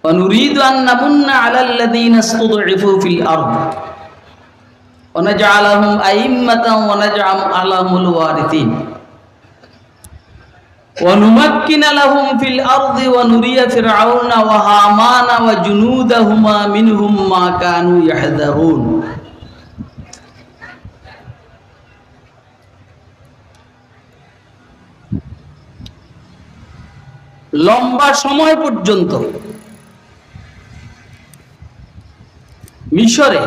ونريد أن نمن على الذين استضعفوا في الأرض ونجعلهم أئمة ونجعلهم الوارثين ونمكن لهم في الأرض ونري فرعون وهامان وجنودهما منهم ما كانوا يحذرون লম্বা সময় পর্যন্ত মিশরে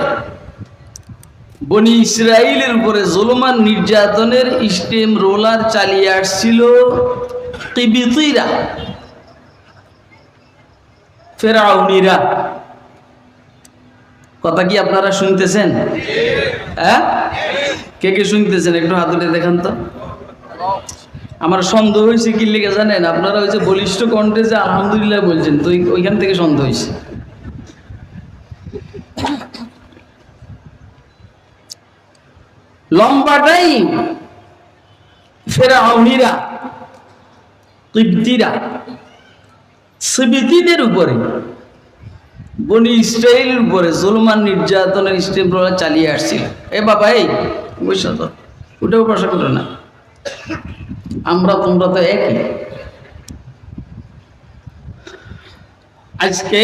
বনি ইসরাইলের উপরে জুলুমান নির্যাতনের স্টেম রোলার চালিয়ে আসছিল কিবতীরা, ফেরাউনিরা। কথা কি আপনারা শুনতেছেন? হ্যাঁ, কে কে শুনতেছেন একটু হাত উঠে দেখান তো। আমার সন্দেহ হয়েছে কি লিখে জানেন, আপনারা ওই যে বলিষ্ঠ কণ্ঠে যে আলহামদুলিল্লাহ বলছেন, তো ওইখান থেকে সন্দেহ হয়েছে। লম্বা টাইম ফেরাউনিরা, কিবতীরা সিবিতীদের উপরে, বনি ইসরাইলের উপরে জুলমান নির্যাতনের স্টেম রোলার চালিয়ে আসছিল। এ বাবা, এই বসে তো, উঠেও বসা করে না, আমরা তোমরা তো একই। আজকে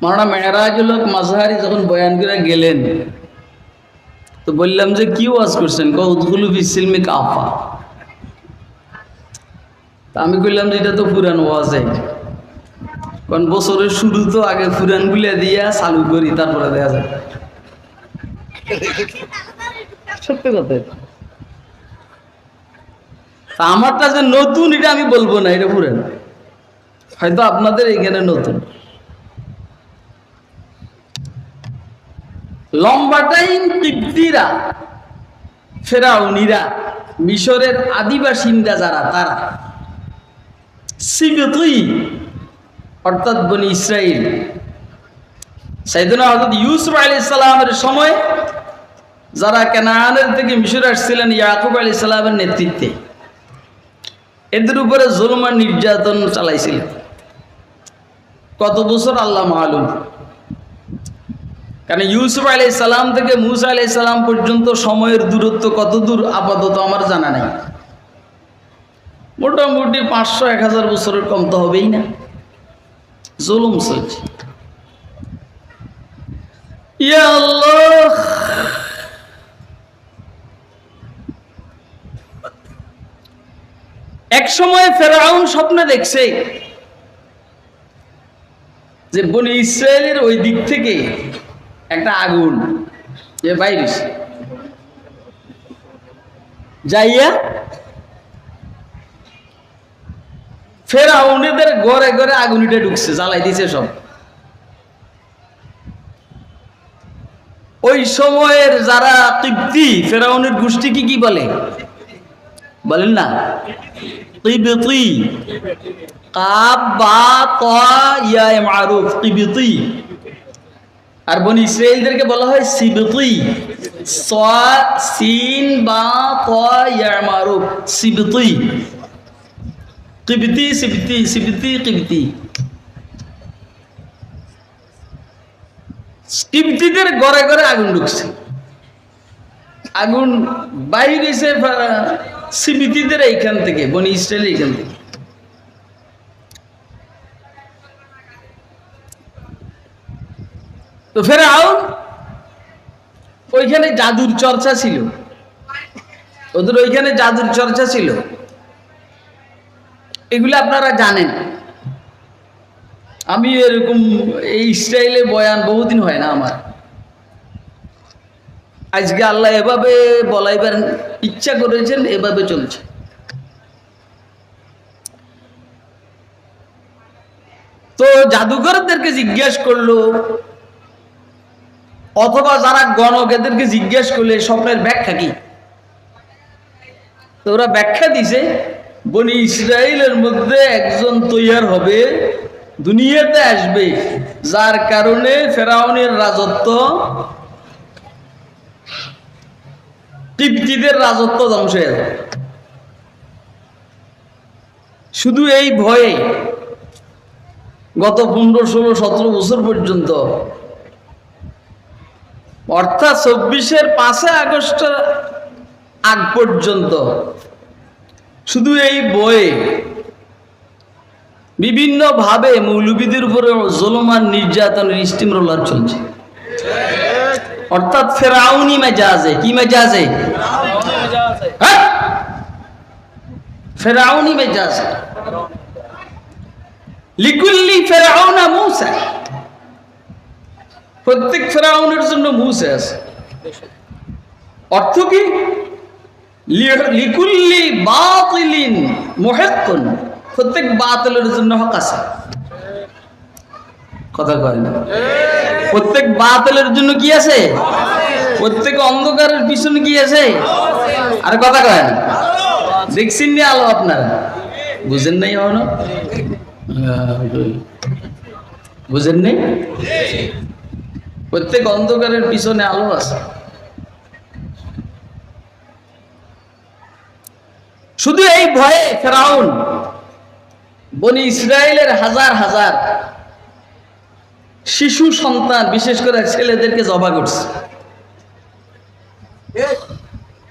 মাওলানা মেহরাজুল হক মাজহারি যখন বয়ান করে গেলেন, তো বললাম যে কি ওয়াজ করছেন, কৌতুকুলু ফিসিলমি কাফা। তা আমি কইলাম যে এটা তো পুরান ওয়াজ, কারণ বছরের শুরু তো আগে পুরান গুলা দিয়া চালু করি, তারপরে দেখা যায়। সত্যি কথা। আমারটা যে নতুন এটা আমি বলবো না, এটা পুরান, হয়তো আপনাদের এখানে নতুন। লম্বা টাইম কিবতীরা, ফেরাউনিরা, মিশরের আদিবাসিন্দা যারা, তারা সিবতী অর্থাৎ বনি ইসরাইল, সাইয়েদনা হযরত ইউসুফ আলাইহিস সালামের সময় যারা কানানের থেকে মিশরে আসছিলেন ইয়াকুব আলাইহিস সালামের নেতৃত্বে, এদের উপরে জুলুম আর নির্যাতন চালাইছিলেন। কত বছর আল্লাহ মালুম। কারণ ইউসুফ আলাইহিস সালাম থেকে মূসা আলাইহিস সালাম পর্যন্ত সময়ের দূরত্ব কত দূর আপাতত আমার জানা নাই। মোটামুটি 500-1000 বছরের কম তো হবেই না। জুলুম চলছে। ইয়া আল্লাহ, এক সময় ফেরাউন স্বপ্নে দেখছে যে বনি ইসরায়েলের ওই দিক থেকে একটা আগুন যে বাইরে যাইয়া ফেরাউনেদের ঘরে ঘরে আগুনিটা ঢুকছে, জ্বালাই দিছে সব। ওই সময়ের যারা কিবতী, ফেরাউনের গোষ্ঠী কি বলে বলেন না? কিবতী, কাব বা ত ইয়া মারুফ, কিবতী। আর বনি ইসরাইলদেরকে বলা হয় সিবতী, স সিন বা ত ইয়া মারুফ, সিবতী। কিবতী সিবতী, সিবতী কিবতী। কিবতীদের ঘরে ঘরে আগুন ঢুকছে, আগুন বাইরে সিবিতীদের এইখান থেকে, বনি ইসরায়েলের এইখান থেকে। তো ফেরাউন ওইখানে জাদুর চর্চা ছিল, ওদের ওইখানে জাদুর চর্চা ছিল। এগুলো আপনারা জানেন। আমি এরকম এই স্টাইলে বয়ান বহুদিন হয় না আমার। আজকে আল্লাহ এভাবে বলাইবার ইচ্ছা করেছেন, এভাবে চলছে। তো জাদুঘরদেরকে জিজ্ঞেস করলো, অথবা যারা গণক এদেরকে জিজ্ঞেস করলে স্বপ্নের ব্যাখ্যা কি, তো ওরা ব্যাখ্যা দিছে বনি ইসরায়েলের মধ্যে একজন তৈয়ার হবে, দুনিয়াতে আসবে, যার কারণে ফেরাউনের রাজত্ব, কিবতীদের রাজত্ব ধ্বংস হয়ে যাবে। শুধু এই ভয়ে গত 15, 16, 17 বছর পর্যন্ত, অর্থাৎ 24-এর 5 আগস্টের আগ পর্যন্ত শুধু এই বইয়ে বিভিন্নভাবে মৌলবীদের উপরে জুলুম আর নির্যাতনের স্টিম রোলার চলছে। অর্থাৎ ফেরাউনি মেজাজে। কি মেজাজে? ফেরাউনি মেজাজে। লিকুল্লি ফেরাউনা মূসা, প্রত্যেক ফেরাউনের জন্য মূসা আছে। অর্থ কি? লিকুল্লি বাতিলিন মুহিক্কুন, প্রত্যেক বাতিলের জন্য হক আছে। কথা কয় না? প্রত্যেক বাতিলের জন্য কি আছে? প্রত্যেক অন্ধকারের পিছনে কি আছে? আর কথা কয় না? দেখছেন নি আলো আপনারা? বুঝেন নাই? এখনো বুঝেন নেই? প্রত্যেক অন্ধকারের পিছনে আলো আছে। শুধু এই ভয়ে ফেরাউন বনি ইসরায়েলের হাজার হাজার শিশু সন্তান, বিশেষ করে ছেলেদেরকে জবাই করছে।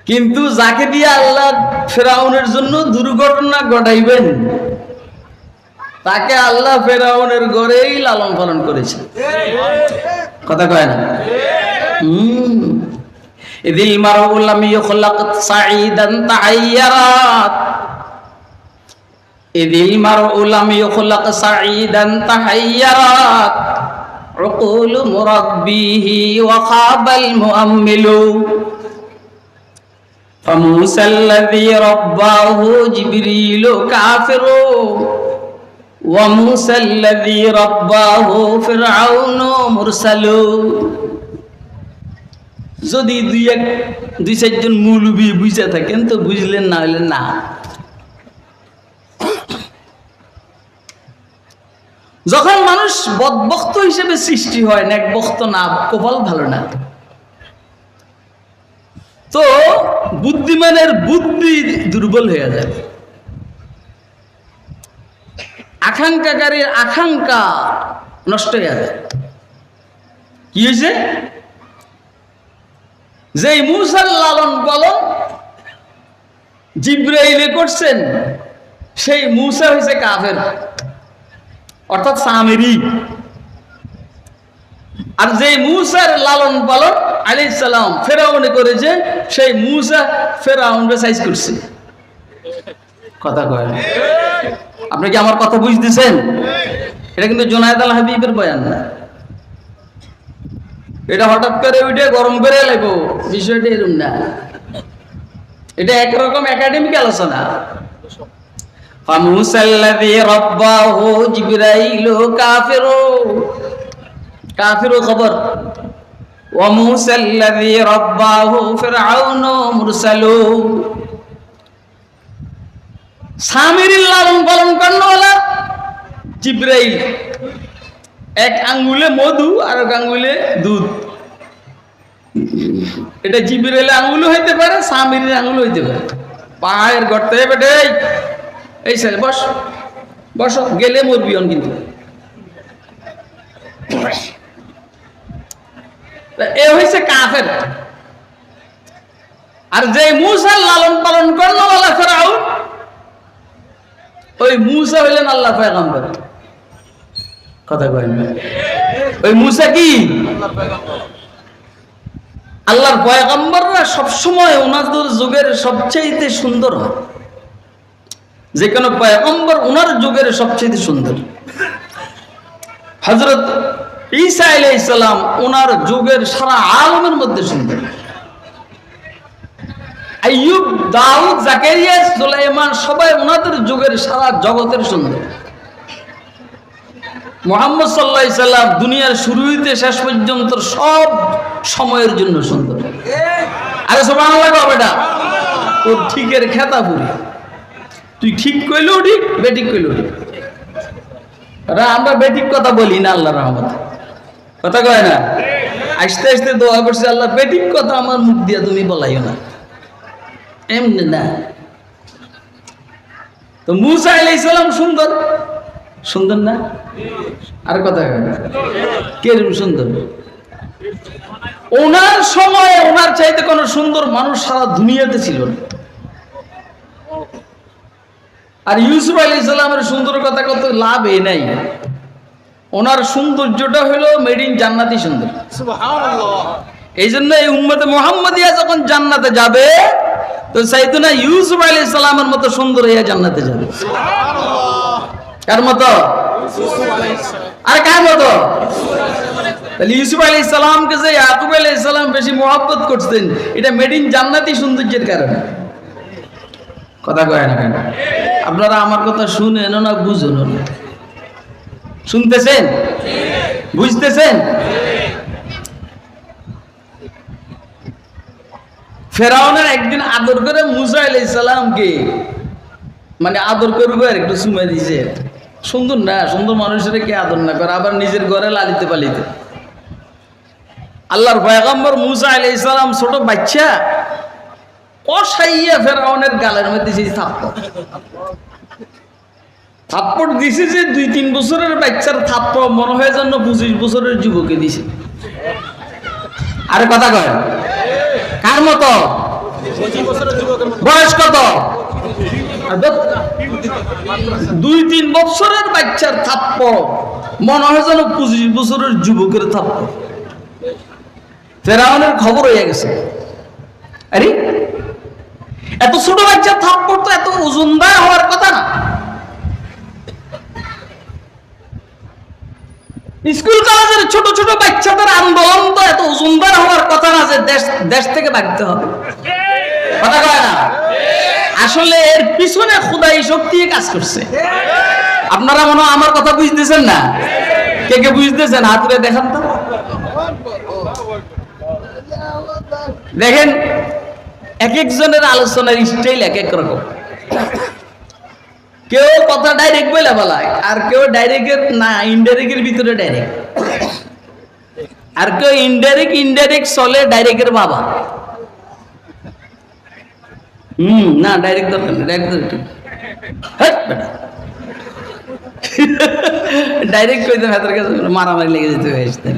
কিন্তু যাকে দিয়ে আল্লাহ ফেরাউনের জন্য দুর্ঘটনা ঘটাইবেন, তাকে আল্লাহ ফেরাউনের ঘরেই লালন পালন করেছে। কথা কয় না? ইদিল মারউ লাম ইখলাক সাঈদান তাহাইয়ারাত, ইদিল মারউ লাম ইখলাক সাঈদান তাহাইয়ারাত উকুল মুরাব্বিহি ওয়া খাবাল মুআম্মিলু فموسى الذي رباه جبريل كافر وموسى الذي رباه فرعون مرسل। যদি দুই চারজন মৌলবী বুঝে থাকেন তো বুঝলেন, না হলে না। যখন মানুষ বদবক্ত হিসেবে সৃষ্টি হয়, নেকবক্ত না, কপাল ভালো না, তো বুদ্ধিমানের বুদ্ধি দুর্বল হয়ে যায়, আকাঙ্ক্ষাকারীর আকাঙ্ক্ষা নষ্ট হয়ে যায়। কি হয়েছে? যে মূসার লালন পালন জিবরাইলে করছেন, সেই মূসা হয়েছে কাফের, অর্থাৎ সামেরি। আর যে মূসার লালন পালন আলাইহিস সালাম ফেরাউনে করেছে, সেই মূসা ফেরাউনকে সাইজ করছে। কথা কয়? আপনি কি আমার কথা বুঝতেছেন? এটা কিন্তু জুনায়েদ আল হাবিবের বয়ান না, এটা হঠাৎ করে ওইটা গরম করে লাগবো, বিষয়টা এরকম না। এটা একরকম একাডেমিক আলোচনা। ফামুসাল্লাযী রাব্বাহু জিবরাইলু কাফিরু, কাফিরু খবর, ওয়া মুসাল্লাযী রাব্বাহু ফিরআউনু মুরসালু। সামিরিল লালন পালন করনওয়ালা জিবরাইল, এক আঙ্গুলে মধু আর এক আঙ্গুলে দুধ। এটা জিবরাইলের আঙ্গুল হইতে পারে, সামিরের আঙ্গুল হইতে পারে। পায়ের গর্তে বেটে এই ছেলে বস বস, গেলে মরবি অন। কিন্তু এ হয়েছে কাফের। আর যে মূসার লালন পালন করনওয়ালা ফেরাউন, ওই মূসা হইলেন আল্লাহ পয়গম্বর। কথা কয় না? ওই মূসা কি আল্লাহর পয়গম্বররা সবসময় ওনাদের যুগের সবচেয়ে সুন্দর হয়। যে কোনো পয়গম্বর ওনার যুগের সবচেয়ে সুন্দর। হযরত ঈসা আলাইহিস সালাম ওনার যুগের সারা আলমের মধ্যে সুন্দর। আইয়ুব, দাউদ, জাকারিয়া, সুলাইমান সবাই ওনাদের যুগের সারা জগতের সুন্দর। মুহাম্মদ সাল্লাল্লাহু আলাইহি সাল্লাম দুনিয়ার শুরু হইতে শেষ পর্যন্ত সব সময়ের জন্য সুন্দর। আরে সুবহানাল্লাহ কও বেটা, ও ঠিকের খেতা পুরি। তুই ঠিক কইলো ঠিক, বেঠিক কইলো ঠিক। আমরা বেঠিক কথা বলি না আল্লাহর রহমতে। কথা কয় না? আস্তে আস্তে দোয়া করছি, আল্লাহ বেঠিক কথা আমার মুখ দিয়া তুমি বলাইও না, এমনি না। তো মূসা আলাইহিস সালাম সুন্দর, সুন্দর না? আর কথা কিরকম সুন্দর? ওনার সময়ে ওনার চাইতে কোনো সুন্দর মানুষ সারা দুনিয়াতে ছিল না। আর ইউসুফ আলাইহিস সালামের সুন্দর কথা কত লাভ এই নাই, ওনার সৌন্দর্যটা হলো মেড ইন জান্নাতি সুন্দর। সুবহানাল্লাহ। এই জন্য এই উম্মতে মুহাম্মাদিয়া যখন জান্নাতে যাবে তো সাইয়েদনা ইউসুফ আলাইহিস সালামের মতো সুন্দর হইয়া জান্নাতে যাবে। সুবহানাল্লাহ। কার মতো? ইউসুফ আলাইহিস সালাম। আর কার মতো? তাহলে ইউসুফ আলাইহিস সালামকে যে ইয়াকুব আলাইহিস সালাম বেশি মহব্বত করতেন, এটা মেড ইন জান্নাতি সৌন্দর্যের কারণে। কথা কয় না কেন? আপনারা আমার কথা শুনেন না বুঝুন না? শুনতেছেন? বুঝতেছেন? ফেরাউনের একদিন আদর করে মুসা আলাইহিস সালামকে মানে আদর করবে আর একটু চুমা দিয়েছে। সুন্দর না? সুন্দর মানুষের কে আদর না করে, আবার নিজের ঘরে লালিতে পালিতে। আল্লাহর পয়গম্বর মুসা আলাইহিস সালাম ছোট বাচ্চা কষাইয়া ফেরাউনের গালের মধ্যে দিয়েছে থাপ্পড় দিছে যে 2-3 বছরের বাচ্চার থাপ্পড় মনে হয় যেন 25 বছরের যুবকে দিছে। আরে কথা কয় কার মতো? বয়স কত? 2-3 বছরের বাচ্চার থাপ্পড় মনে হয় যেন 25 বছরের যুবকের থাপ্পড়। ফেরাউনের খবর হয়ে গেছে, আরে এত ছোট বাচ্চার থাপ্পড় তো এত ওজনদার হওয়ার কথা না। স্কুল কলেজের ছোট ছোট বাচ্চাদের আন্দোলন তো এত ওজনদার হওয়ার কথা না যে দেশ থেকে ভাগতে হবে। কথা কয় না? আসলে এর পিছনে খোদাই শক্তি কাজ করছে। আপনারা মনে হয় আমার কথা বুঝতেছেন না? কে কে বুঝতেছেন হাত তুলে দেখান তো। দেখেন এক একজনের আলোচনার স্টাইল এক এক রকম। কেউ কথা ডাইরেক্ট বলে বলায়, আর কেউ ডাইরেক্টের না ইনডাইরেক্টের ভিতরে ডাইরেক্ট, আর কেউ ইনডাইরেক্ট চলে ডাইরেক্টের বাবা। না ডাইরেক্ট দরকার না, ডাইরেক্ট ডাইরেক্ট কইতে ভেতর কাছে মারামারি লেগে যেতে হয়েছে।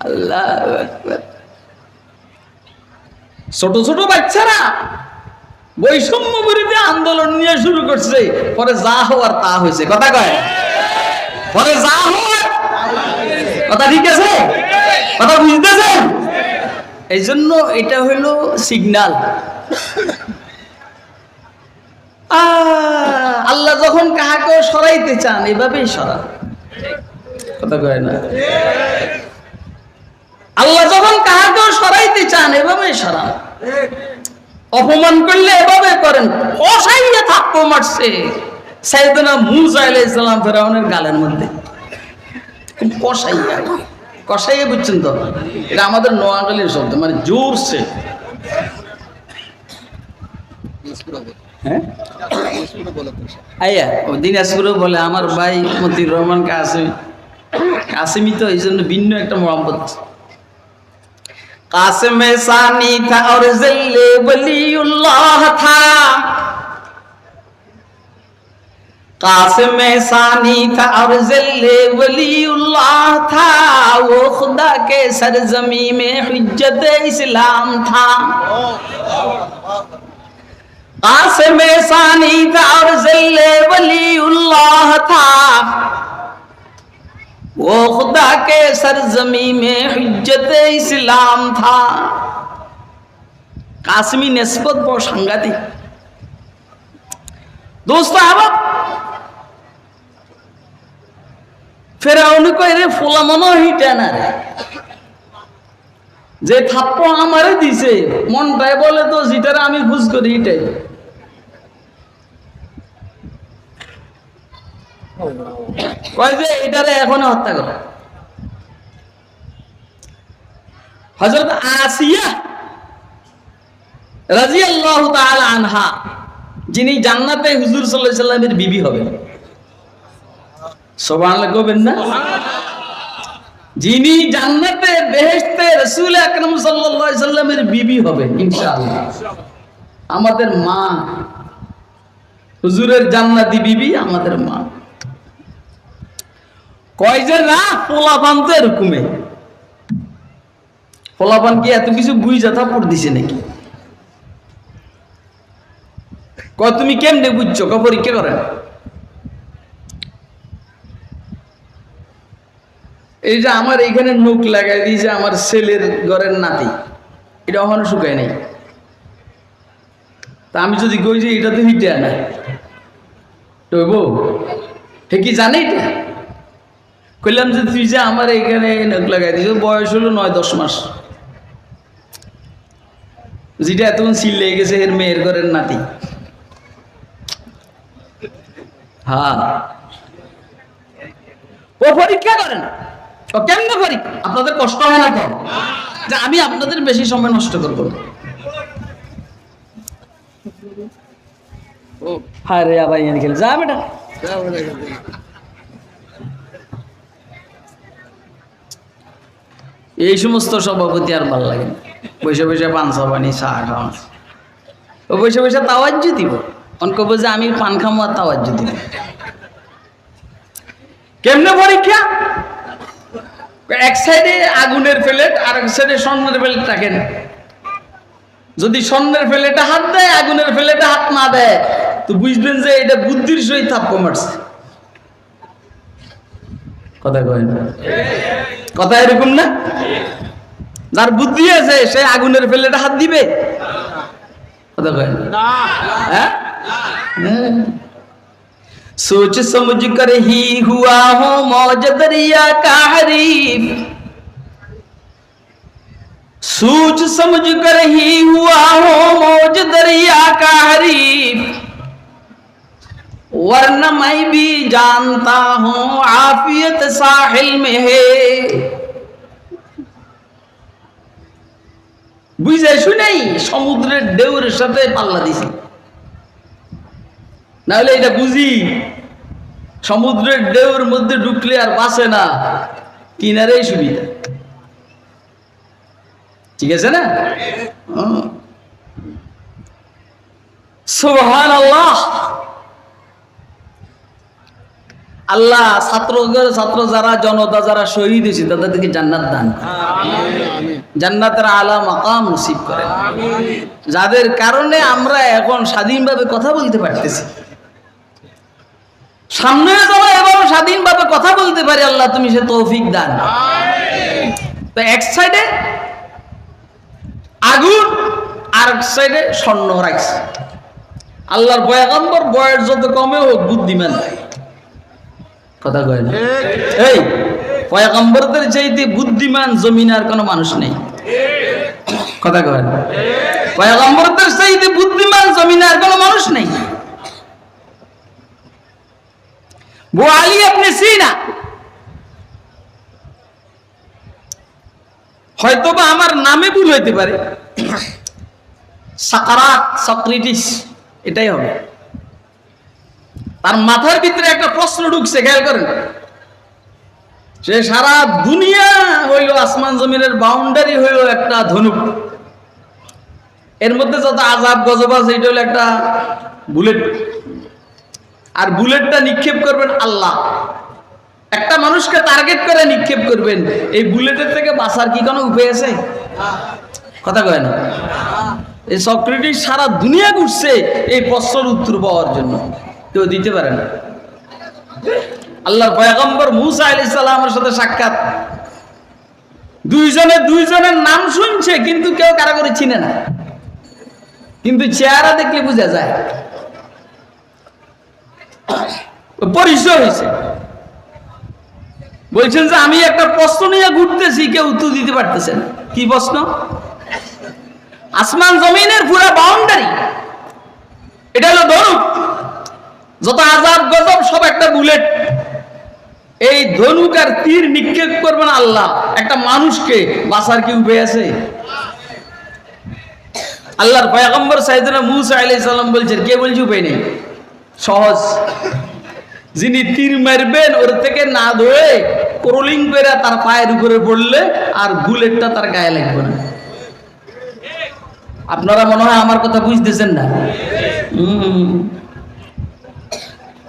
আল্লাহ আকবার। ছোট ছোট বাচ্চারা বৈষম্য বিরোধী আন্দোলন নিয়ে শুরু করছে, পরে যা হওয়ার তা হয়েছে। কথা কয় পরে যা হওয়ার কথা, ঠিক আছে? কথা বুঝতেছেন? এই জন্য এটা হইল সিগন্যাল। আল্লাহ যখন কাহাকে সরাইতে চান এভাবেই সরান। কথা কয় না? আল্লাহ যখন কাহাকে সরাইতে চান এভাবেই সরান। অপমান করলে এভাবে করেন। কষাইয়া থাপ্পড় মারছে সাইয়েদনা মূসা আলাইহিস সালাম ফেরাউনের গালের মধ্যে, কষাইয়া। কষাইয়া বুঝছেন তো? এটা আমাদের নোয়াখালীর শব্দ, মানে জোরছে। হ্যাঁ আইয়া ও দিনাজপুরে বলে আমার ভাই মতিউর রহমান কাসেমি তো এই জন্য ভিন্ন একটা মোহাম্মদ। कासिम सानी था और ज़िल्ले वलीउल्लाह था, कासिम सानी था और ज़िल्ले वलीउल्लाह था, वो खुदा के सरजमी में हुज्जत इस्लाम था। कासिम सानी था और ज़िल्ले वलीउल्लाह था, वो खुदा के सरजमी में हुज्जत इस्लाम था। कासमी निस्बत बहुत सांघातिक दोस्तों। अब ফেরাউন কইরে ফোলা মনো হিটা না রে, যে থাপ্পড় আমারে দিছে মনটাই বলে তো যেটারে আমি খুঁজ করি এটাই। কয় যে এটারে এখনো হত্যা করো। হযরত আসিয়া রাদিয়াল্লাহু তাআলা আনহা, যিনি জান্নাতে হুজুর সাল্লাল্লাহু আলাইহি সাল্লামের বিবি হবেন। সুবহানাল্লাহ কইবেন না? যিনি জান্নাতে বেহেশতে রাসূল আকরাম সাল্লাল্লাহু আলাইহি সাল্লামের বিবি হবেন ইনশাআল্লাহ। আমাদের মা হুজুরের জান্নাতি বিবি আমাদের মা। কয় যে না পোলাপান তো এরকমই, পোলাপান কি এত কিছু বুঝা থাপ্পড় দিছে নাকি? কয় তুমি কেমনে বুঝছো? ক পরীক্ষা করেন। এই যে আমার এইখানে নখ লাগাই দিয়েছে আমার ছেলের ঘরের নাতি, এটা ওখানে শুকায় নাই। তা আমি যদি কই যে এটা তো হিটে না তৈব, হে কি জানে এটা? কইলাম যে তুই যে আমার এইখানে নখ লাগাই দিয়েছ, বয়স হলো 9-10 মাস, যেটা এতক্ষণ সিল লেগে গেছে এর মেয়ের ঘরের নাতি। হ্যাঁ, ও পরীক্ষা করেন। ও কেমনে পরীক্ষা? আপনাদের কষ্ট হয় না তো যে আমি আপনাদের বেশি সময় নষ্ট করবো? ও হায় রে আবার এনে খেলে যা বেটা। এই সমস্ত সভাপতি আর ভালো লাগে না। বসে বসে পান সাবানি চা খাওয়া, ও বসে বসে তাওয়াজ্জু দিব, কব যে আমি পান খামো আর তাওয়াজ্জু দিব। কেমনে পরীক্ষা? এক সাইডে আগুনের প্লেট আর এক সাইডে স্বর্ণের প্লেট রাখেন। যদি স্বর্ণের প্লেটে হাত দেয়, আগুনের প্লেটে হাত না দেয়, তো বুঝবেন যে এটা বুদ্ধির সহিত থাপ্পড় মারছে। কথা কয় না? কথা এরকম না? যার বুদ্ধি আছে সে আগুনের প্লেটে হাত দিবে? কথা কয় না? হ্যাঁ, सोच समझ कर ही हुआ हो मौज दरिया का हरीफ, सोच समझ कर ही हुआ हो मौज दरिया का हरीफ, वरना मैं भी जानता हूँ आफियत साहिल में है। বুঝে শুনেই সমুদ্রের ঢেউয়ের সাথে পাল্লা দিছি, নাহলে এটা বুঝি সমুদ্রের ঢেউর মধ্যে ঢুকলে আর বাঁচে না, কিনারেই সুবিধা। ঠিক আছে না? সুবহানাল্লাহ। আল্লাহ ছাত্র যারা, জনতা যারা শহীদ হয়েছে তাদেরকে জান্নাত দান, জান্নাতের আলা মাকাম নসিব করেন, যাদের কারণে আমরা এখন স্বাধীনভাবে কথা বলতে পারতেছি। সামনে যারা এবার স্বাধীনভাবে কথা বলতে পারে, আল্লাহ তুমি সে তৌফিক দান। তো এক সাইডে আগুন আর এক সাইডে স্বর্ণ রাখছে। আল্লাহর পয়গম্বর বয়স যত কমে হোক বুদ্ধিমান। কথা কয় না? এই পয়গম্বরদের চাইতে বুদ্ধিমান জমিনে আর কোনো মানুষ নেই। কথা কয় না? পয়গম্বরদের চাইতে বুদ্ধিমান জমিনে আর কোনো মানুষ নেই। वो आली अपने सीना, হয়তোবা আমার নামে ভুল হইতে পারে, সাকারাত সক্রেটিস এটাই হবে। তার মাথার ভিতরে একটা প্রশ্ন ঢুকছে, খেয়াল করেন। সে সারা দুনিয়া হইল আসমান জমিনের বাউন্ডারি হইল একটা ধনুক, এর মধ্যে যত আযাব গজব আছে এটা হলো একটা বুলেট, আর বুলেটটা নিক্ষেপ করবেন আল্লাহ। একটা মানুষকে টার্গেট করে নিক্ষেপ করবেন, এই বুলেটের থেকে বাঁচার কি কোনো উপায় আছে? কথা কয় না? এই সক্রেটিস সারা দুনিয়া ঘুরছে এই প্রশ্নের উত্তর পাওয়ার জন্য, কেউ দিতে পারে না। আল্লাহর পয়গম্বর মূসা আলাইহিস সালামের সাথে সাক্ষাৎ, দুইজনের নাম শুনছে কিন্তু কেউ কারো করে চিনে না, কিন্তু চেহারা দেখলে বোঝা যায় পরিচয় হয়েছে। বলছেন যে আমি একটা প্রশ্ন নিয়ে ঘুরতেছি, কেউ উত্তর দিতে পারতেছে না। কি প্রশ্ন? আসমান জমিনের পুরো বাউন্ডারি এটা হলো ধনুক, যত আযাব গজব সব একটা বুলেট। এই ধনুক আর তীর নিক্ষেপ করবেন আল্লাহ, একটা মানুষকে বাঁচার কি উপায় আছে? আল্লাহর পয়গম্বর সাইয়েদনা মূসা আলাইহিস সালাম বলছেন, কে বলছে উপায় নেই? সহজ, যিনি তীর মারবেন ওর থেকে না ধরে ক্রলিং করে তার পায়ের উপরে পড়লে আর বুলেটটা তার গায়ে লাগবে না। আপনারা মনে হয় আমার কথা বুঝতেছেন না।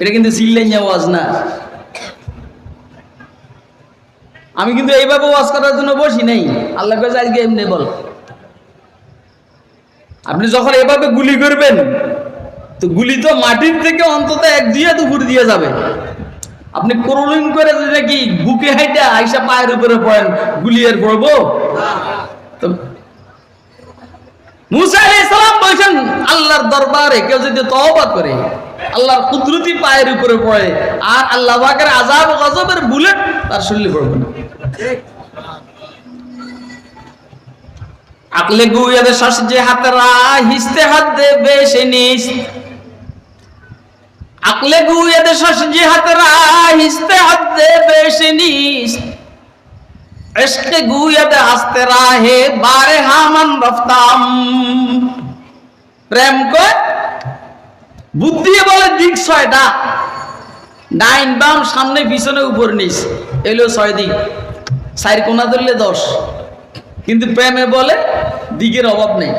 এটা কিন্তু চিল্লাই আওয়াজ না। আমি কিন্তু এইভাবে ওয়াজ করার জন্য বসি নাই। আল্লাহ কাছে আজকে এমনি বল, আপনি যখন এভাবে গুলি করবেন তো গুলি তো মাটির থেকে অন্তত 1-2 হাত উপর দিয়ে যাবে। আপনি ক্রলিং করে যদি কি বুকে হাইটা আইসা পায়ের উপরে পড়েন, গুলি আর পড়বো? তো মুসা আলাইহিস সালাম বলেছেন আল্লাহর দরবারে কেউ যদি তওবা করে, আল্লাহর কুদরতি পায়ের উপরে পড়ে, আর আল্লাহ পাকের আযাব গজবের বুলেট তার শরীরে পড়বে না। আকলে গুয়াদে শ্বাস যে হাতরা হিস্তে হাত দে বেশে নিস, আকলে গুয়াদে শ্বাস যে হাতরা হিস্তে হাত দে বেশে নিস, ইশকে গুয়াদে হাসতে রাহে বারে হামান রফতাম। প্রেম কর বুদ্ধি বলে দিক 6টা, ডাইন বাম সামনে পিছনে উপর নিচ, এলো 6 দিক, 4 কোণা ধরলে 10। কিন্তু প্রেমে বলে দিকের অভাব নেই।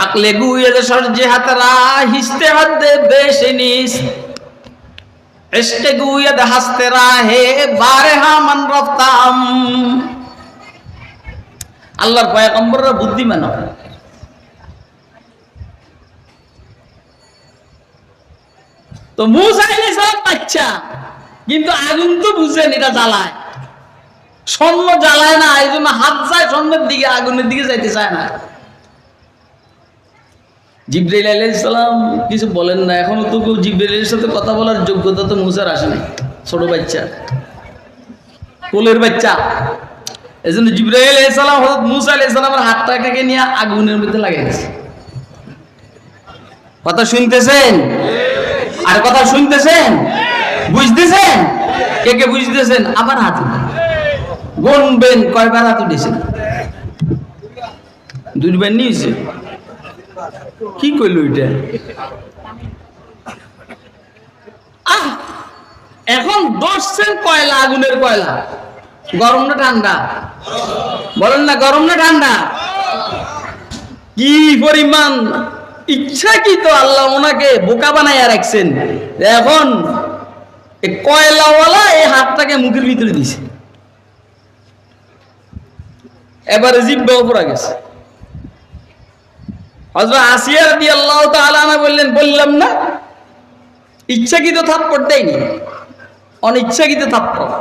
আকলে গুয়ে যে সরজে হাতরা হিস্তে হাত দে বেশে নিস, ইশকে গুয়ে দে হাসতে রাহে বারে হামান রফতাম। আল্লাহর পয়গম্বররা বুদ্ধিমান হয়। তো মুসা আলাইহিস সালাম বাচ্চা, কিন্তু আগুন তো বুঝেন এটা জ্বালায়, স্বর্ণ জ্বালায় না, এই জন্য হাত যায় স্বর্ণের দিকে, আগুনের দিকে যাইতে চায় না। জিবরাইল আলাইহিস সালাম কিছু বলেন না, এখনো তো জিবরাইলের সাথে কথা বলার যোগ্যতা তো মুসার আসে নাই, ছোট বাচ্চা, কোলের বাচ্চা। এই জন্য জিবরাইল আলাইহিস সালাম হযরত মুসা আলাইহিস সালামের হাতটাকে নিয়ে আগুনের মধ্যে লাগাইছে। কথা শুনতেছেন? আর কথা শুনতেছেন? বুঝতেছেন? কে কে বুঝতেছেন? আবার হাত গুনবেন, কয়বার হাত উঠেছেন? 2বার নিয়েছে। কি কইল এটা? এখন 10 কয়লা, আগুনের কয়লা, গরম না ঠান্ডা? বলেন না, গরম না ঠান্ডা? কি পরিমাণ ইচ্ছাকৃত আল্লাহ ওনাকে বোকা বানাইয়া রাখছেন। এখন এই কয়লাওয়ালা এই হাতটাকে মুখের ভিতরে দিছে, এবারে জিহ্বা উপরে গেছে। হযরত আসিয়া রাদিয়াল্লাহু তাআলা আনহা বললেন, বললাম না ইচ্ছাকৃত থাপ্পড় দেয়নি, অনিচ্ছাকৃত থাপ্পড়।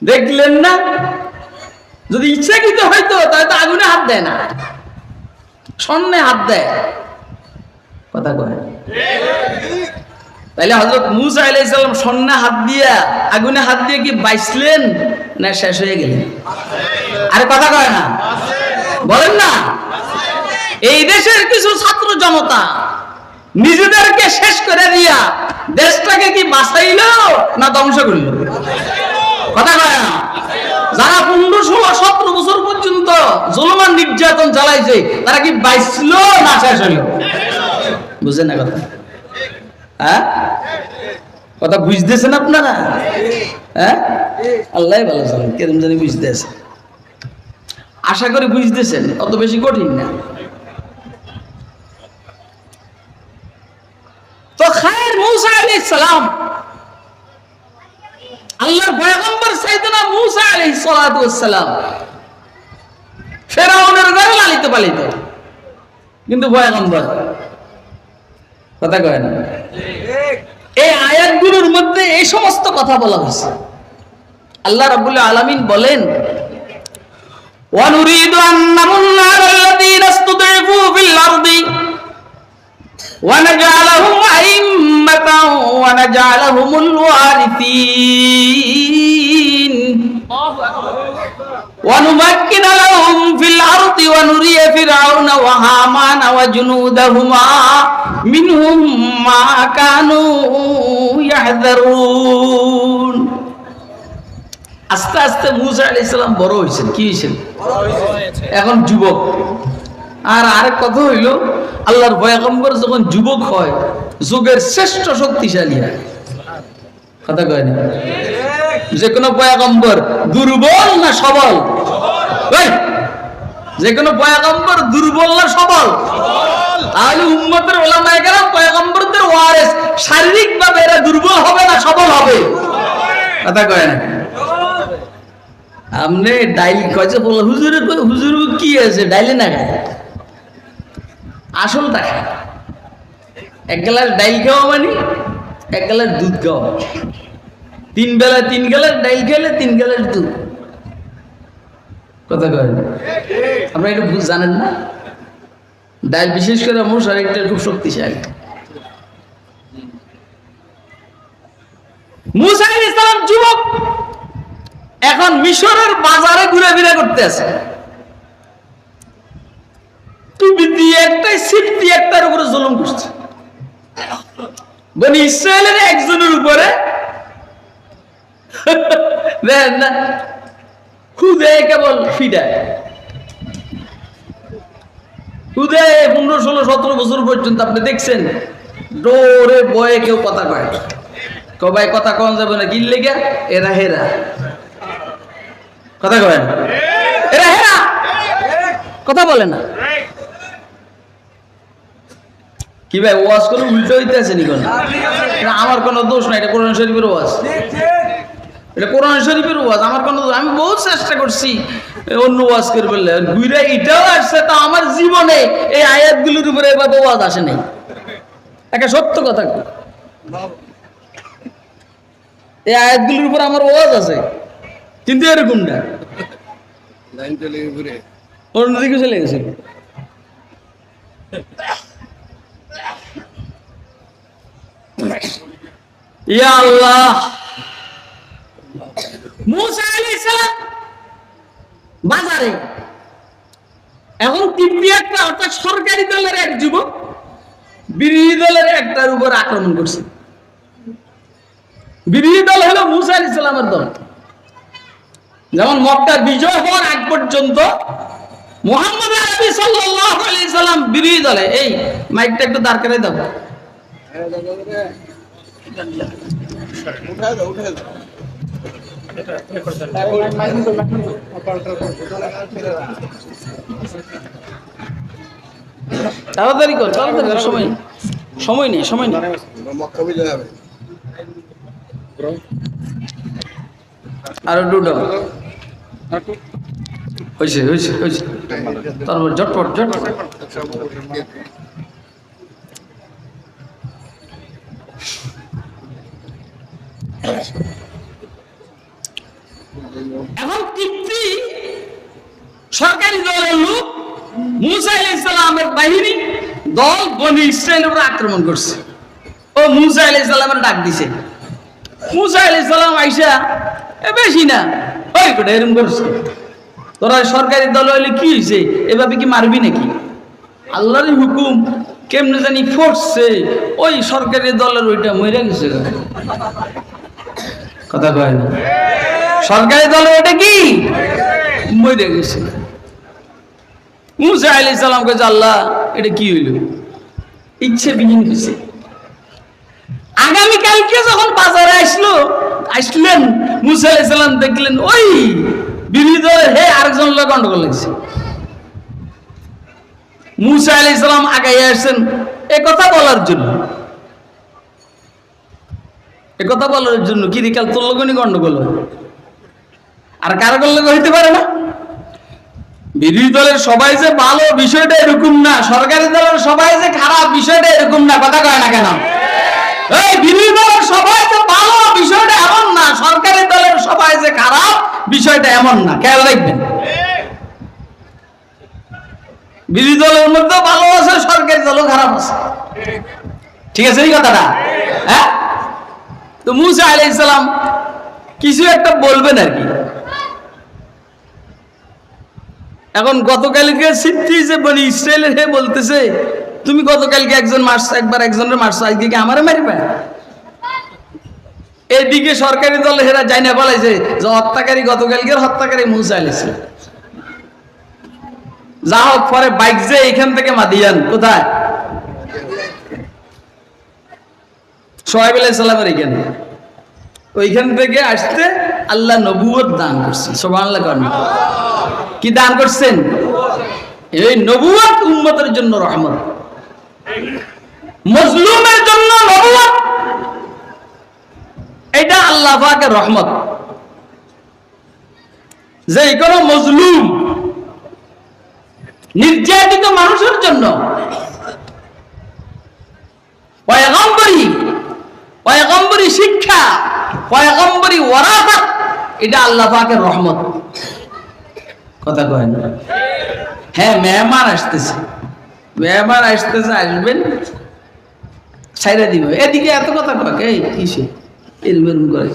দেখলেন না? যদি ইচ্ছাকৃত হয়তো তাহলে তো আগুনে হাত দেয় না, স্বর্ণে হাত দেয়। কথা কয়? তাইলে হযরত মুসা আলাইহিস সালাম স্বর্ণে হাত দিয়া আগুনে হাত দিয়ে কি বাইসলেন না শেষ হয়ে গেলেন? আরে কথা কয় না, বলেন না। এই দেশের কিছু ছাত্র জনতা নিজেদেরকে শেষ করে দিয়া দেশটাকে কি বাঁচাইলো না ধ্বংস করলো? কথা কয় না। যারা 15, 16, 17 বছর পর্যন্ত জুলুম আর নির্যাতন চালাইছে তারা কি বাঁচলো না শেষ হইল? বুঝেন না কথা? হ্যাঁ, কথা বুঝতেছেন আপনারা? হ্যাঁ, আল্লাহ ভালো জানেন কেরম জানি বুঝতেছে। আশা করি বুঝতেছেন, অত বেশি কঠিন না। তো খায়ের মুসা আলাইহিস সালাম, আল্লাহর পয়গম্বর সাইয়েদনা মুসা আলাইহিস সালাতু ওয়াস সালাম ফেরাউনের ঘরে লালিত পালিত, কিন্তু পয়গম্বর। কথা কয় না? এই আয়াতগুলোর মধ্যে এই সমস্ত কথা বলা হয়েছে। আল্লাহ রাব্বুল আলামিন বলেন, ওয়া নুরিদু আন নামুন্না আলাল্লাযীনা ইসতুদঈফু ফিল আরদি ওয়া নাজআলাহুম আইম্মাতান ওয়া নাজআলাহুমুল ওয়ারিসিন ওয়া নুমাক্কিনা লাহুম ফিল আরদি ওয়া নুরিয়া ফিরআউনা ওয়া হামানা ওয়া জুনুদাহুমা মিনহুম মা কানু ইয়াহযারুন। আস্তে আস্তে মুসা আলাইহিস সালাম বড় হয়েছেন। কি হয়েছেন? এখন যুবক। আর আরেক কথা হইল, আল্লাহর পয়গম্বর যখন যুবক হয় যুগের শ্রেষ্ঠ শক্তিশালী হয়। কথা কয় না? যে কোনো পয়গম্বর দুর্বল না সবল? যে কোনো পয়গম্বর দুর্বল না সবল? তাহলে উম্মতের উলামায়ে কেরাম পয়গম্বরদের ওয়ারিস, শারীরিকভাবে এরা দুর্বল হবে না সবল হবে? কথা কয় না। আমনে ডাইল কয়েছে বল হুজুর কি আছে ডাইলে না খায়, আসলটা খায়। এক গ্লাস ডাইল খাওয়া মানে এক গ্লাস দুধ খাওয়া। 3 বেলা 3 গ্লাস ডাইল খেলে 3 গ্লাস দুধ। কথা কয় না? আপনারা এটা জানেন না? ডাইল বিশেষ করে মশার একটা খুব শক্তিশালী। মুসা আলাইহিস সালাম যুবক, এখন মিশরের বাজারে ঘুরে ফিরে করতে আছে। টুপি দিয়ে একটাই সিট দিয়ে একটার উপরে জুলুম করছে। বনি ইসরায়েলের একজনের উপরে দেখেন না, খুদে কেবল ফিডায়। খুদে 15, 16, 17 বছর পর্যন্ত আপনি দেখছেন ডোরে বয়ে কেউ কথা কয়। কবাই কথা কন যাবে না, কিনলে গিয়া এরা হেরা কথা কয় না, এরা হেরা কথা বলে না। কি ভাই ওয়াজ করে উল্টো হইতে আছে নি? আমার কোনো দোষ নাই, এটা কোরআন শরীফের ওয়াজ, এটা কোরআন শরীফের ওয়াজ। আমার কোনো দোষ, আমি বহুত চেষ্টা করছি অন্য ওয়াজ করে বললে ঘুরে এটাও আসছে। তা আমার জীবনে এই আয়াতগুলোর উপরে এভাবে ওয়াজ আসে নাই। একটা সত্য কথা, এই আয়াতগুলোর উপর আমার ওয়াজ আছে, কিন্তু এরকম না, অন্যদিকে চলে গেছে। ইয়া আল্লাহ, মুসা আলাইহিস সালাম বাজারে, এখন তিব্বি একটা অর্থাৎ সরকারি দলের এক যুবক বিরোধী দলের একটার উপর আক্রমণ করছে। বিরোধী দল হলো মুসা আলাইহিস সালামের দল। যেমন মক্কা বিজয় হওয়ার আগ পর্যন্ত মুহাম্মদ আরবি সাল্লাল্লাহু আলাইহি সাল্লাম বিরোধী দলে। এই মাইকটা একটু দাঁড় করে দাও। তাড়াতাড়ি কর, তাড়াতাড়ি কর, সময় নেই। আর দুটো হয়েছে তারপর ঝটপট এখন তিব্বি সরকারি দলের লোক মুসা আলাইহিস সালামের বাহিনী দল বনি ইসরাইলের উপর আক্রমণ করছে। ও মুসা আলাইহিস সালামের ডাক দিছে। মুসা আলাইহিস সালাম আইসা বেশি না, ওই বেটা এরকম করছে, তোরা সরকারি দল হইলে কি হয়েছে, এভাবে কি মারবি নাকি? আল্লাহর হুকুম কেমনে জানি ফোর্সছে, ওই সরকারি দলের ওইটা মরে গেছে। কথা কয় না, সরকারি দলের ওইটা কি মরে গেছে। মুসা আলাইহিস সালাম কইছে, আল্লাহ এটা কি হইল? ইচ্ছে বিহীন হয়েছে। আগামীকালকে যখন বাজারে আসলেন মুসা আলাইহিস সালাম দেখলেন ওই বিরোধী দলের আরেকজন লোক গন্ডগোল লাগছে। মুসা আলাইহিস সালাম আগাইয়া আসছেন এ কথা বলার জন্য, কি রিকাল তোর লগনি গন্ডগোল হয় আর কারো লগে হইতে পারে না। বিরোধী দলের সবাই যে ভালো বিষয়টা এরকম না, সরকারি দলের সবাই যে খারাপ বিষয়টা এরকম না। কথা কয় না কেন? এই বিরোধী দলের সবাই যে ভালো বিষয়টা এমন না, সরকারি দলের সবাই যে খারাপ বিষয়টা এমন না। খেয়াল রাখবেন, বিরোধী দলের মধ্যে ভালো আছে, সরকারি দলও খারাপ আছে। ঠিক আছে এই কথাটা? হ্যাঁ, তো মুসা আলাইহিস সালাম কিছু একটা বলবেন আর কি। এখন গতকালকে সিদ্ধি যে বনি ইসরায়েলের বলতেছে, তুমি গতকালকে একবার একজনের মারছো, আজকে কি আমারে মারবে? এদিকে সরকারি দল হেরা যাই না বলাইছে যে হত্যাকারী গতকালকের হত্যাকারী মুসা আলাইহিস সালাম। যা হোক, পরে বাইক যে এখান থেকে মাদিয়ান কোথায়, সোহাইব আলাইহিস সালামের এখানে, ওইখান থেকে আসতে আল্লাহ নবুয়ত দান করছেন। সুবহানাল্লাহ। কি দান করছেন? এই নবুয়ত উম্মতের জন্য রহমত, মজলুমের জন্য নবুয়ত, এটা আল্লাহ পাকের রহমত। যে কোনো মজলুম নির্যাতিত মানুষের জন্য পয়গম্বরী শিক্ষা, পয়গম্বরী ওয়ারাসাত, এটা আল্লাহ পাকের রহমত। কথা কয় না? হ্যাঁ, মেহমান আসতেছে, আসবেন, ছাইরা দিব। এদিকে এত কথা কয় এই কিসে এরম করে?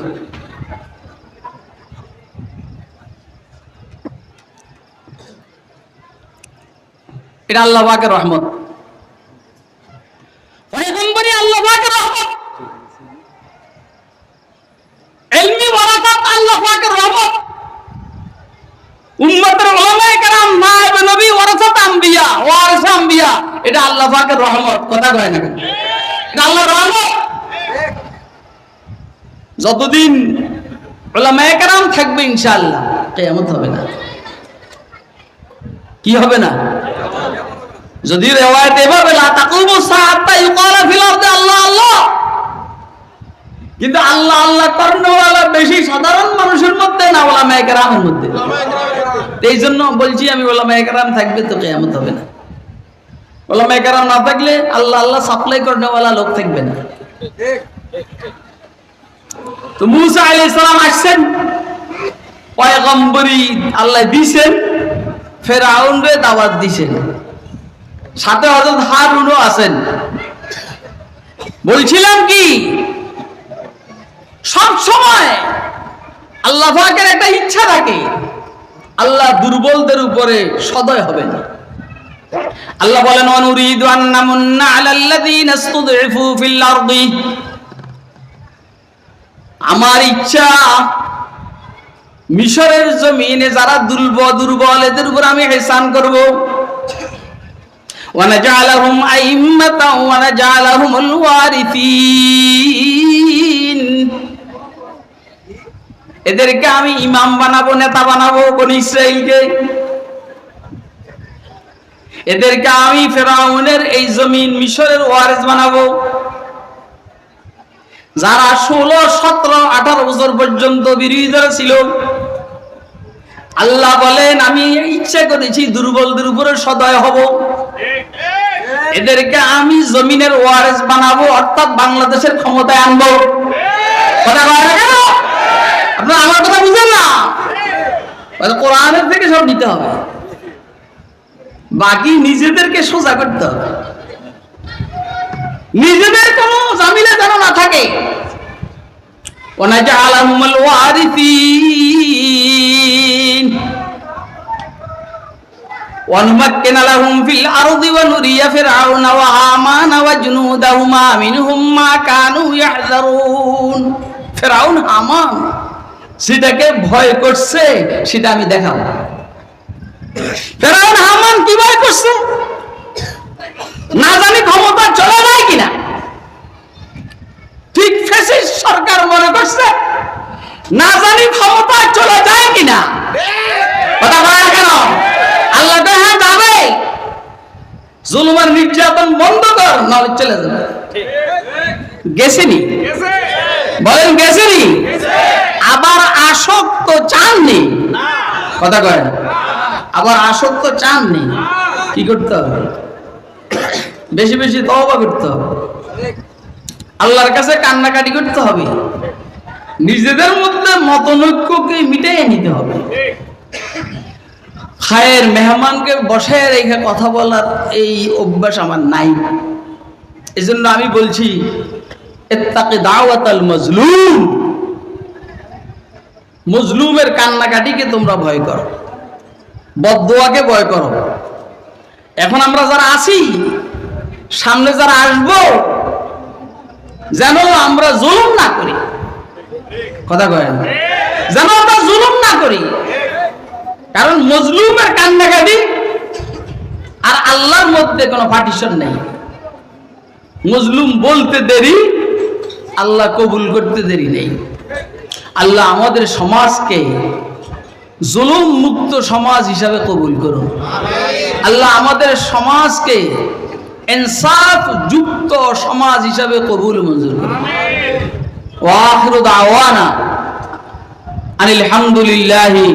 এটা আল্লাহ পাকের রহমত, পয়গম্বরী আল্লাহ পাকের রহমত, ইলমি ওয়ারাসাত আল্লাহ পাকের রহমত, উম্মতের উলামায়ে কেরাম নায়েব নবী ওয়ারাসাত আম্বিয়া, ওয়ারিস আম্বিয়া, এটা আল্লাহ পাকের রহমত। কথা কয় না? এটা আল্লাহর রহমত। যতদিন উলামায়ে কেরাম থাকবে ইনশাআল্লাহ কিয়ামত হবে না। কি হবে না? যদি রিওয়ায়াত এভাবে লা তাকুমু সাআতা ইউকালা ফিল আরদি আল্লাহ আল্লাহ, কিন্তু আল্লাহ আল্লাহ কর্ণওয়ালা বেশি সাধারণ মানুষের মধ্যে না উলামায়ে কেরামের মধ্যে। এই জন্য বলছি আমি, উলামায়ে কেরাম থাকবে তো কিয়ামত হবে না। উলামায়ে কেরাম না থাকলে আল্লাহ আল্লাহ সাপ্লাই কর্ণওয়ালা লোক থাকবে না। তো মুসা আলাইহিস সালাম আসছেন, পয়গম্বরী আল্লাহ দিয়েছেন, ফেরাউনরে দাওয়াত দিয়েছেন, সাথে হযরত হারুনও আছেন। বলছিলাম কি, সব সময় আল্লাহ পাকের একটা ইচ্ছা থাকে, আল্লাহ দুর্বলদের উপরে সদয় হবেন। আল্লাহ বলেন অনুরিদু আন্নামুন্না আলাল্লাযীনা ইসতুদঈফু ফিল আরদি, আমার ইচ্ছা মিশরের জমিনে যারা দুর্বল এদের উপর আমি ইহসান করব। ওয়া নাজআলাহুম আইম্মাতাও ওয়া নাজআলাহুমুল ওয়ারিসিন, এদেরকে আমি ইমাম বানাবো, নেতা বানাবো বনি ইসরাইলকে। এদেরকে আমি ফেরাউনের এই জমিন মিশরের ওয়ারিস বানাবো। যারা 16, 17, 18 বছর পর্যন্ত বিরোধীরা ছিল, আল্লাহ বলেন আমি ইচ্ছা করেছি দুর্বলদের উপরে সদয় হব, এদেরকে আমি জমিনের ওয়ারিস বানাবো, অর্থাৎ বাংলাদেশের ক্ষমতায় আনবো। কথা বলেন কেন? আপনারা আমার কথা বুঝেন না? কোরআনের থেকে সব নিতে হবে, বাকি নিজেদেরকে সোজা করতে হবে, নিজেদের কোনো জামিলা যেন না থাকে। ওয়ানাজআলাহুমুল ওয়ারিসিন ওয়ানুমাক্কিনা লাহুম ফিল আরদি ওয়া নুরিয়া ফিরআউনা ওয়া হামানা ওয়া জুনুদাহুমা মিনহুম মা কানু ইয়াহযারুন। ফিরআউন হামান সেটাকে ভয় করছে, সেটা আমি দেখাবো। ফিরআউন হামান কি ভয় করছে? না জানি ক্ষমতা চলে যায় কিনা। ঠিক ফ্যাসিস্ট সরকার মনে করছে না জানি ক্ষমতা চলে যায় কিনা। কথা বলা কেন? আল্লাহ তো হ্যাঁ যাবে, জুলুম আর নির্যাতন বন্ধ কর, নাহলে চলে যাবে। গেছেনি? বলেন গেছেনি? আবার আসক্ত চাননি। কথা কয়, আবার আসক্ত চাননি। কি করতে হবে? বেশি বেশি তওবা করতে হবে, আল্লাহর কাছে কান্নাকাটি করতে হবে, নিজেদের মধ্যে মতনৈক্যকে মিটিয়ে নিতে হবে। খায়ের মেহমানকে বসে রেখে কথা বলার এই অভ্যাস আমার নাই। এজন্য আমি বলছি ইত্তাকি দাওয়াতাল মাজলুম, মজলুমের কান্নাকাটিকে তোমরা ভয় করো, বদদোয়াকে ভয় করো। এখন আমরা যারা আছি, সামনে যারা আসবো, যেন আমরা জুলুম না করি। কথা কয় না? যেন আমরা জুলুম না করি, কারণ মজলুমের কান্নাকাটি আর আল্লাহর মধ্যে কোনো পার্টিশন নেই। মজলুম বলতে দেরি, আল্লাহ কবুল করতে দেরি নেই। আল্লাহ আমাদের সমাজকে জুলুম মুক্ত সমাজ হিসাবে কবুল করুন। আল্লাহ আমাদের সমাজকে ইনসাফ যুক্ত সমাজ হিসাবে কবুল মঞ্জুর করুন। ওয়া আখিরু দাওয়ানা আনিল হামদুলিল্লাহি